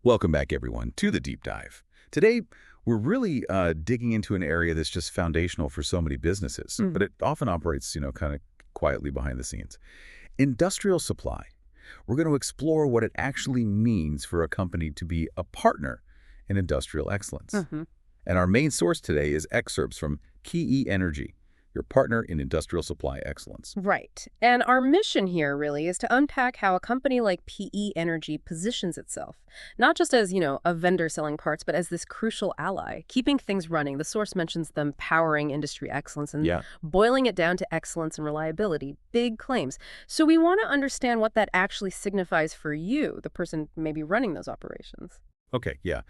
Welcome back, everyone, to the deep dive. Today, we're really digging into an area that's just foundational for so many businesses, Mm. but it often operates, kind of quietly behind the scenes. Industrial supply. We're going to explore what it actually means for a company to be a partner in industrial excellence. hmm And our main source today is excerpts from Key Energy, your partner in industrial supply excellence. Right. And our mission here really is to unpack how a company like PE Energy positions itself, not just as, a vendor selling parts, but as this crucial ally, keeping things running. The source mentions them powering industry excellence and Yeah. boiling it down to excellence and reliability. Big claims. So we want to understand what that actually signifies for you, the person maybe running those operations. Okay, yeah.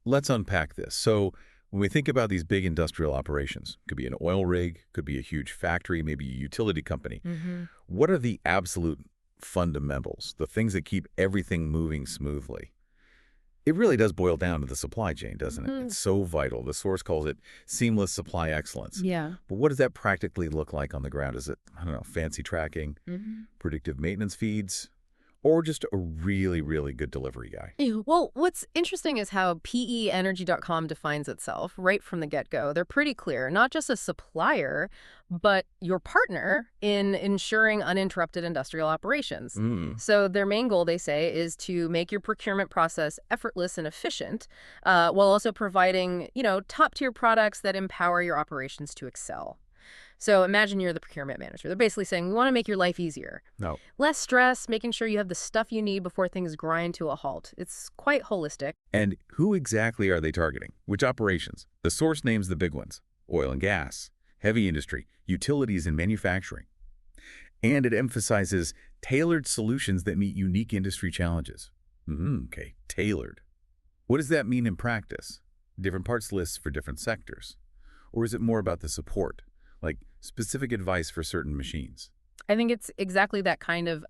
Let's unpack this. So when we think about these big industrial operations, could be an oil rig, could be a huge factory, maybe a utility company. hmm What are the absolute fundamentals, the things that keep everything moving smoothly? It really does boil down to the supply chain, doesn't it? hmm It's so vital. The source calls it seamless supply excellence. Yeah. But what does that practically look like on the ground? Is it, I don't know, fancy tracking, predictive maintenance feeds, or just a really, really good delivery guy? Ew. Well, what's interesting is how PEEnergy.com defines itself right from the get-go. They're pretty clear, not just a supplier, but your partner in ensuring uninterrupted industrial operations. Mm, So their main goal, they say, is to make your procurement process effortless and efficient, while also providing, top-tier products that empower your operations to excel. So imagine you're the procurement manager. They're basically saying, we want to make your life easier. no. Less stress, making sure you have the stuff you need before things grind to a halt. It's quite holistic. And who exactly are they targeting? Which operations? The source names the big ones: oil and gas, heavy industry, utilities, and manufacturing. And it emphasizes tailored solutions that meet unique industry challenges. Okay, tailored. What does that mean in practice? Different parts lists for different sectors? Or is it more about the support, like specific advice for certain machines? I think it's exactly that kind of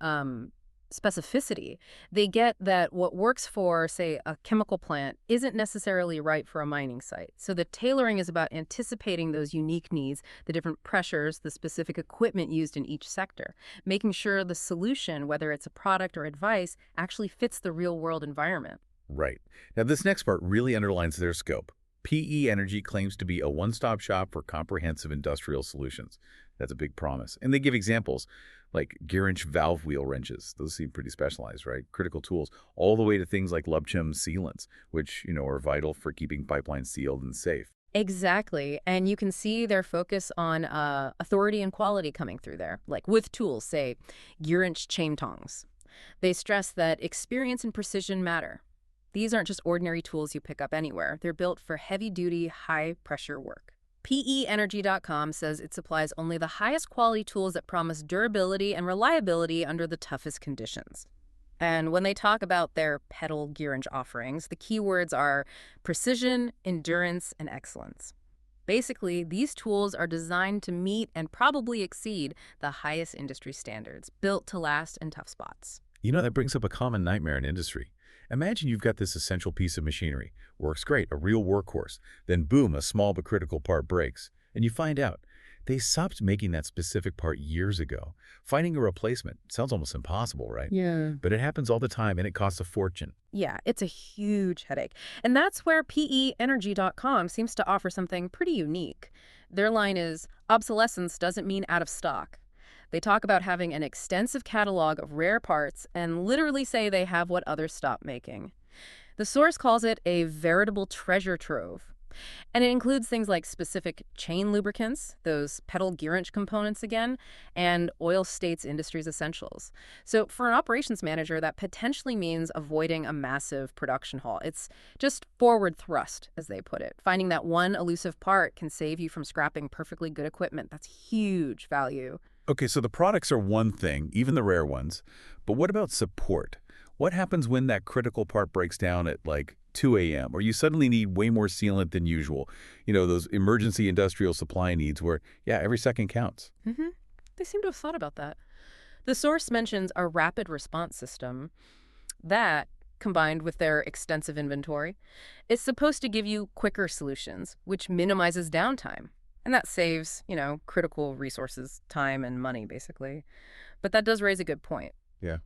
specificity. They get that what works for, say, a chemical plant isn't necessarily right for a mining site. So the tailoring is about anticipating those unique needs, the different pressures, the specific equipment used in each sector, making sure the solution, whether it's a product or advice, actually fits the real-world environment. Right. Now, this next part really underlines their scope. PE Energy claims to be a one-stop shop for comprehensive industrial solutions. That's a big promise. And they give examples like GEARENCH valve wheel wrenches. Those seem pretty specialized, right? Critical tools, all the way to things like Lubchum sealants, which, are vital for keeping pipelines sealed and safe. Exactly. And you can see their focus on authority and quality coming through there, like with tools, say, GEARENCH chain tongs. They stress that experience and precision matter. These aren't just ordinary tools you pick up anywhere. They're built for heavy-duty, high-pressure work. PEEnergy.com says it supplies only the highest quality tools that promise durability and reliability under the toughest conditions. And when they talk about their pedal gear offerings, the keywords are precision, endurance, and excellence. Basically, these tools are designed to meet and probably exceed the highest industry standards, built to last in tough spots. That brings up a common nightmare in industry. Imagine you've got this essential piece of machinery. Works great, a real workhorse. Then boom, a small but critical part breaks. And you find out they stopped making that specific part years ago. Finding a replacement sounds almost impossible, right? Yeah. But it happens all the time, and it costs a fortune. Yeah, it's a huge headache. And that's where PEEnergy.com seems to offer something pretty unique. Their line is, obsolescence doesn't mean out of stock. They talk about having an extensive catalog of rare parts and literally say they have what others stop making. The source calls it a veritable treasure trove. And it includes things like specific chain lubricants, those pedal gear wrench components again, and oil states industries essentials. So for an operations manager, that potentially means avoiding a massive production halt. It's just forward thrust, as they put it. Finding that one elusive part can save you from scrapping perfectly good equipment. That's huge value. Okay, so the products are one thing, even the rare ones. But what about support? What happens when that critical part breaks down at like 2 a.m. or you suddenly need way more sealant than usual? Those emergency industrial supply needs where, yeah, every second counts. They seem to have thought about that. The source mentions a rapid response system that, combined with their extensive inventory, is supposed to give you quicker solutions, which minimizes downtime. And that saves, critical resources, time and money, basically. But that does raise a good point. Yeah.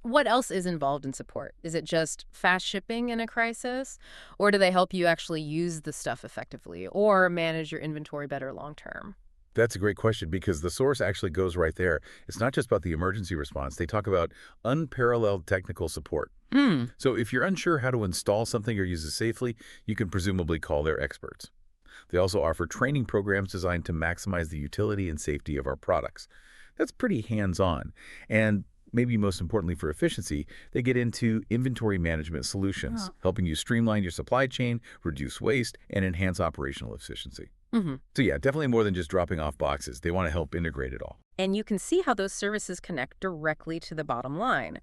What else is involved in support? Is it just fast shipping in a crisis? Or do they help you actually use the stuff effectively or manage your inventory better long term? That's a great question because the source actually goes right there. It's not just about the emergency response. They talk about unparalleled technical support. Hmm. So if you're unsure how to install something or use it safely, you can presumably call their experts. They also offer training programs designed to maximize the utility and safety of our products. That's pretty hands-on. And maybe most importantly for efficiency, they get into inventory management solutions, Oh. helping you streamline your supply chain, reduce waste, and enhance operational efficiency. Mm-hmm. So yeah, definitely more than just dropping off boxes. They want to help integrate it all. And you can see how those services connect directly to the bottom line.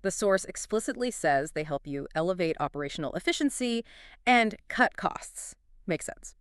The source explicitly says they help you elevate operational efficiency and cut costs. Makes sense.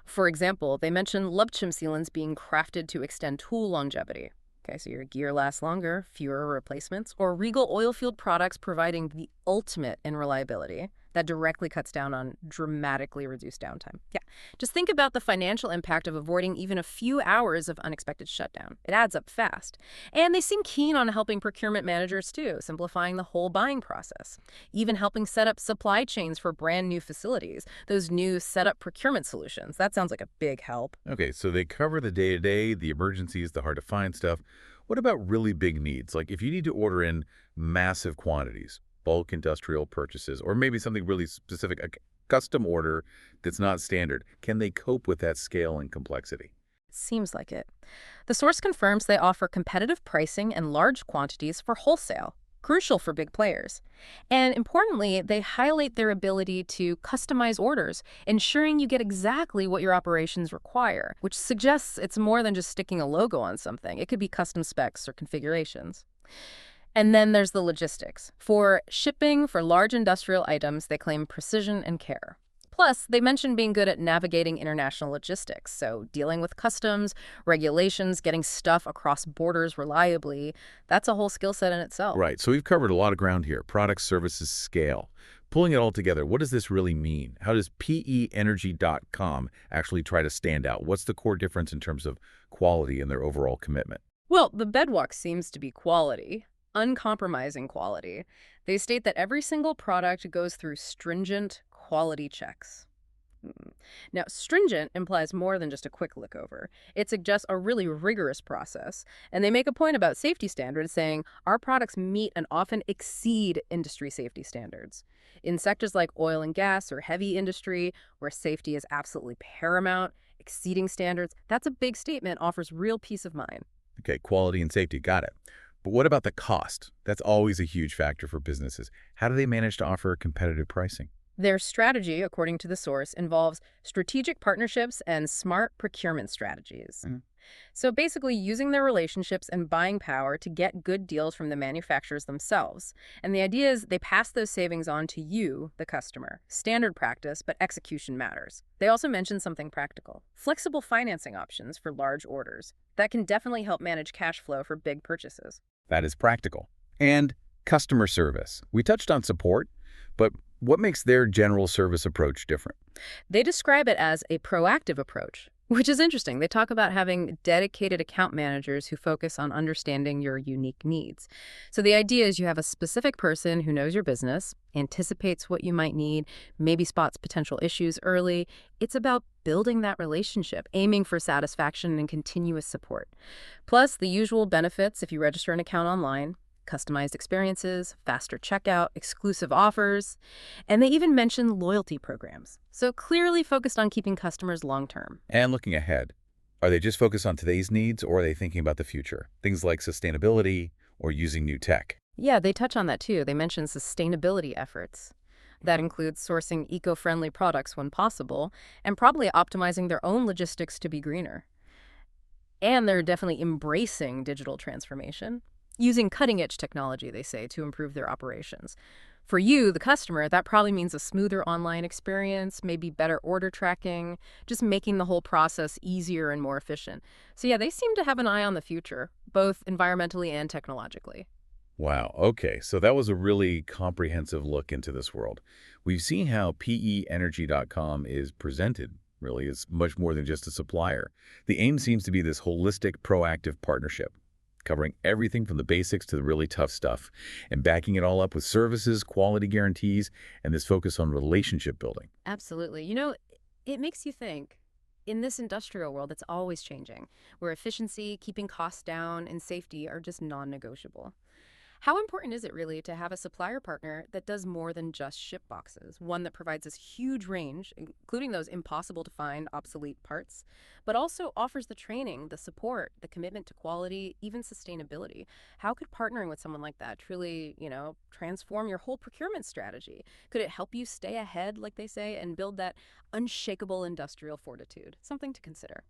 For example, they mention lubchum sealants being crafted to extend tool longevity. Okay, so your gear lasts longer, fewer replacements, or Regal Oilfield products providing the ultimate in reliability that directly cuts down on dramatically reduced downtime. Yeah, just think about the financial impact of avoiding even a few hours of unexpected shutdown. It adds up fast. And they seem keen on helping procurement managers too, simplifying the whole buying process, even helping set up supply chains for brand new facilities, those new setup procurement solutions. That sounds like a big help. Okay, so they cover the day-to-day, the emergencies, the hard-to-find stuff. What about really big needs? Like if you need to order in massive quantities, bulk industrial purchases, or maybe something really specific, a custom order that's not standard, can they cope with that scale and complexity? Seems like it. The source confirms they offer competitive pricing and large quantities for wholesale, crucial for big players. And importantly, they highlight their ability to customize orders, ensuring you get exactly what your operations require, which suggests it's more than just sticking a logo on something. It could be custom specs or configurations. And then there's the logistics. For shipping for large industrial items, they claim precision and care. Plus, they mention being good at navigating international logistics, so dealing with customs, regulations, getting stuff across borders reliably. That's a whole skill set in itself. Right, so we've covered a lot of ground here. Products, services, scale. Pulling it all together, what does this really mean? How does PEEnergy.com actually try to stand out? What's the core difference in terms of quality and their overall commitment? Well, the bedrock seems to be quality, uncompromising quality. They state that every single product goes through stringent quality checks. Now, stringent implies more than just a quick look over. It suggests a really rigorous process. And they make a point about safety standards, saying our products meet and often exceed industry safety standards. In sectors like oil and gas or heavy industry, where safety is absolutely paramount, exceeding standards, that's a big statement, offers real peace of mind. Okay, quality and safety, got it. But what about the cost? That's always a huge factor for businesses. How do they manage to offer competitive pricing? Their strategy, according to the source, involves strategic partnerships and smart procurement strategies. Mhm. So basically using their relationships and buying power to get good deals from the manufacturers themselves. And the idea is they pass those savings on to you, the customer. Standard practice, but execution matters. They also mention something practical: flexible financing options for large orders. That can definitely help manage cash flow for big purchases. That is practical. And customer service. We touched on support, but what makes their general service approach different? They describe it as a proactive approach, which is interesting. They talk about having dedicated account managers who focus on understanding your unique needs. So the idea is you have a specific person who knows your business, anticipates what you might need, maybe spots potential issues early. It's about building that relationship, aiming for satisfaction and continuous support. Plus, the usual benefits if you register an account online: customized experiences, faster checkout, exclusive offers, and they even mention loyalty programs. So clearly focused on keeping customers long-term. And looking ahead, are they just focused on today's needs or are they thinking about the future? Things like sustainability or using new tech? Yeah, they touch on that too. They mention sustainability efforts. That includes sourcing eco-friendly products when possible and probably optimizing their own logistics to be greener. And they're definitely embracing digital transformation, using cutting-edge technology, they say, to improve their operations. For you, the customer, that probably means a smoother online experience, maybe better order tracking, just making the whole process easier and more efficient. So yeah, they seem to have an eye on the future, both environmentally and technologically. Wow, okay, so that was a really comprehensive look into this world. We've seen how PEEnergy.com is presented, really, as much more than just a supplier. The aim seems to be this holistic, proactive partnership. covering everything from the basics to the really tough stuff, and backing it all up with services, quality guarantees, and this focus on relationship building. Absolutely. It makes you think. In this industrial world, it's always changing, where efficiency, keeping costs down, and safety are just non-negotiable. How important is it really to have a supplier partner that does more than just ship boxes? One that provides this huge range, including those impossible to find obsolete parts, but also offers the training, the support, the commitment to quality, even sustainability. How could partnering with someone like that truly, transform your whole procurement strategy? Could it help you stay ahead, like they say, and build that unshakable industrial fortitude? Something to consider.